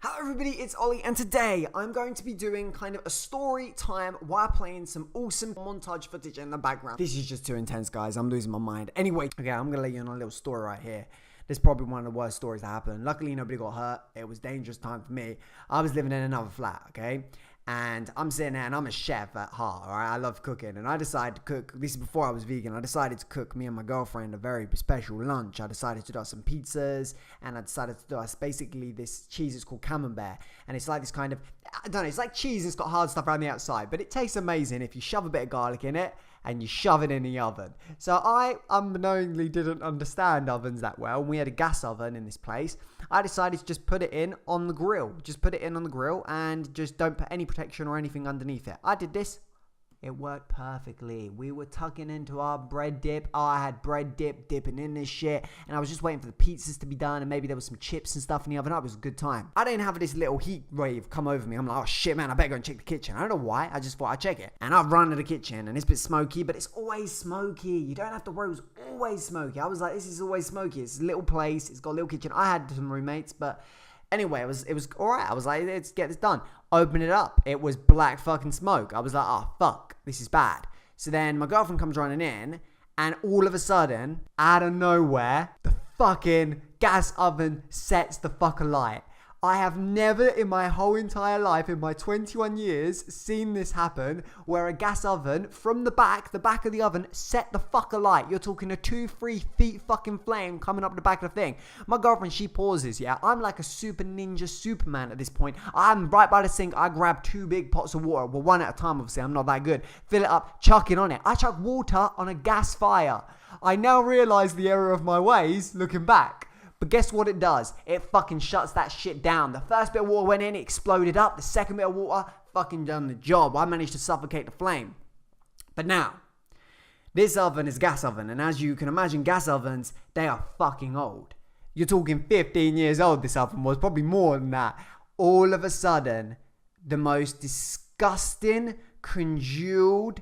Hello everybody, it's Ollie, and today I'm going to be doing kind of a story time while playing some awesome montage footage in the background. This is just too intense, guys. I'm losing my mind. Anyway, okay, I'm gonna let you in on a little story right here. This is probably one of the worst stories that happened. Luckily, nobody got hurt. It was a dangerous time for me. I was living in another flat, okay? And I'm sitting there and I'm a chef at heart, all right? I love cooking. And I decided to cook, this is before I was vegan, I decided to cook me and my girlfriend a very special lunch. I decided to do some pizzas and I decided to do us basically this cheese. It's called Camembert. And it's like this kind of, I don't know, it's like cheese and it's got hard stuff around the outside. But it tastes amazing if you shove a bit of garlic in it and you shove it in the oven. So I unbeknowingly didn't understand ovens that well. We had a gas oven in this place. I decided to just put it in on the grill. Just put it in on the grill and just don't put any protection or anything underneath it. I did this. It worked perfectly. We were tucking into our bread dip. Oh, I had bread dip dipping in this shit. And I was just waiting for the pizzas to be done. And maybe there was some chips and stuff in the oven. It was a good time. I didn't have this little heat wave come over me. I'm like, oh shit, man, I better go and check the kitchen. I don't know why. I just thought I'd check it. And I've run to the kitchen and it's a bit smoky, but it's always smoky. You don't have to worry. It was always smoky. I was like, this is always smoky. It's a little place. It's got a little kitchen. I had some roommates, but anyway, it was all right. I was like, let's get this done. Open it up. It was black fucking smoke. I was like, oh, fuck. This is bad. So then my girlfriend comes running in, and all of a sudden, out of nowhere, the fucking gas oven sets the fuck alight. I have never in my whole entire life, in my 21 years, seen this happen where a gas oven from the back of the oven set the fuck alight. You're talking a 2-3 feet fucking flame coming up the back of the thing. My girlfriend, she pauses, yeah. I'm like a super ninja Superman at this point. I'm right by the sink. I grab 2 big pots of water. Well, one at a time, obviously. I'm not that good. Fill it up, chuck it on it. I chuck water on a gas fire. I now realize the error of my ways looking back. But guess what it does? It fucking shuts that shit down. The first bit of water went in, it exploded up. The second bit of water fucking done the job. I managed to suffocate the flame. But now, this oven is a gas oven. And as you can imagine, gas ovens, they are fucking old. You're talking 15 years old this oven was. Probably more than that. All of a sudden, the most disgusting, congealed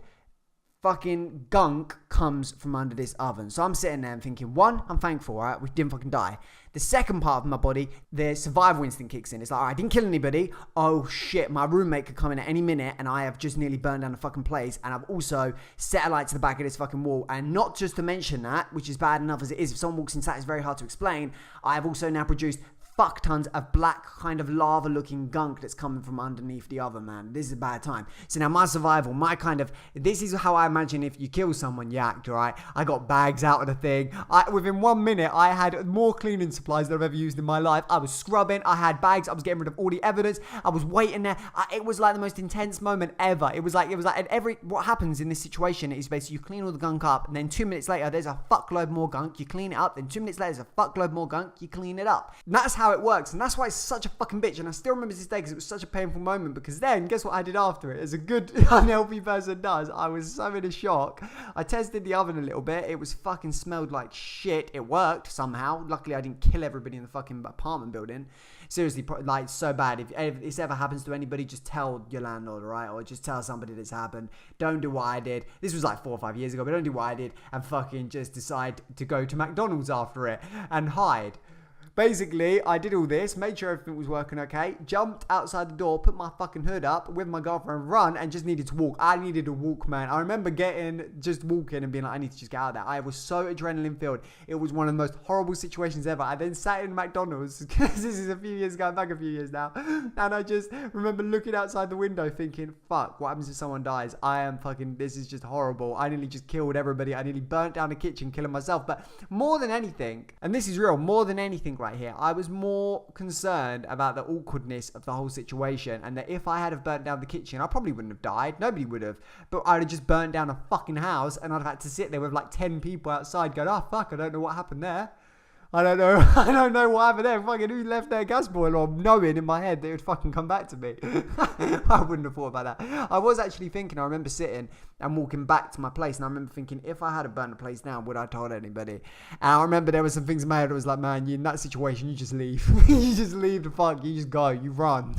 fucking gunk comes from under this oven. So I'm sitting there and thinking, one, I'm thankful, right? We didn't fucking die. The second part of my body, the survival instinct kicks in. It's like, all right, I didn't kill anybody. Oh shit, my roommate could come in at any minute and I have just nearly burned down the fucking place. And I've also set a light to the back of this fucking wall. And not just to mention that, which is bad enough as it is, if someone walks inside, it's very hard to explain. I have also now produced fuck tons of black kind of lava looking gunk that's coming from underneath the oven, man. This is a bad time. So now my survival, this is how I imagine if you kill someone, you act, right? I got bags out of the thing. Within 1 minute, I had more cleaning supplies than I've ever used in my life. I was scrubbing, I had bags, I was getting rid of all the evidence. I was waiting there. It was like the most intense moment ever. It was like, what happens in this situation is basically you clean all the gunk up and then 2 minutes later, there's a fuckload more gunk. You clean it up. Then 2 minutes later, there's a fuckload more gunk. You clean it up. And that's how it works, and that's why it's such a fucking bitch. And I still remember this day because it was such a painful moment, because then guess what I did after it, as a good unhealthy person does. I was so in a shock. I tested the oven a little bit. It was fucking smelled like shit. It worked somehow. Luckily I didn't kill everybody in the fucking apartment building. Seriously, like, so bad. If this ever happens to anybody, just tell your landlord, right? Or just tell somebody that's happened. Don't do what I did. This was like 4 or 5 years ago, but don't do what I did and fucking just decide to go to McDonald's after it and hide. Basically, I did all this, made sure everything was working okay, jumped outside the door, put my fucking hood up with my girlfriend, run, and just needed to walk. I needed to walk, man. I remember just walking and being like, I need to just get out of there. I was so adrenaline filled. It was one of the most horrible situations ever. I then sat in McDonald's, because this is a few years, going back a few years now, and I just remember looking outside the window thinking, fuck, what happens if someone dies? This is just horrible. I nearly just killed everybody. I nearly burnt down the kitchen, killing myself. But more than anything, and this is real, more than anything right here, I was more concerned about the awkwardness of the whole situation, and that if I had have burnt down the kitchen, I probably wouldn't have died. Nobody would have. But I'd have just burnt down a fucking house, and I'd have had to sit there with like 10 people outside going, oh fuck, I don't know what happened there. I don't know what happened there. Fucking who left their gas boiler on, knowing in my head that it would fucking come back to me. I wouldn't have thought about that. I was actually thinking, I remember sitting and walking back to my place, and I remember thinking, if I had burnt the place down, would I have told anybody? And I remember there were some things in my head that was like, man, you in that situation, you just leave. You just leave the fuck, you just go, you run.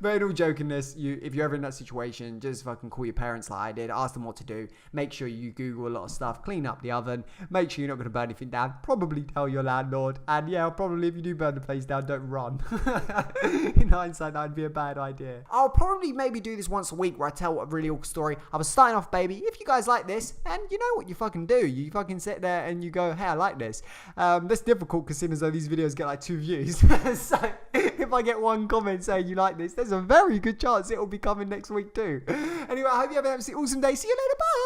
But in all jokingness, if you're ever in that situation, just fucking call your parents like I did. Ask them what to do. Make sure you Google a lot of stuff. Clean up the oven. Make sure you're not going to burn anything down. Probably tell your landlord. And yeah, probably if you do burn the place down, don't run. In hindsight, that'd be a bad idea. I'll probably maybe do this once a week where I tell a really awkward story. I was starting off, baby. If you guys like this, and you know what you fucking do. You fucking sit there and you go, hey, I like this. That's difficult considering as though these videos get like 2 views. So if I get one comment saying you like this, there's a very good chance it will be coming next week too. Anyway, I hope you have an absolutely awesome day. See you later. Bye.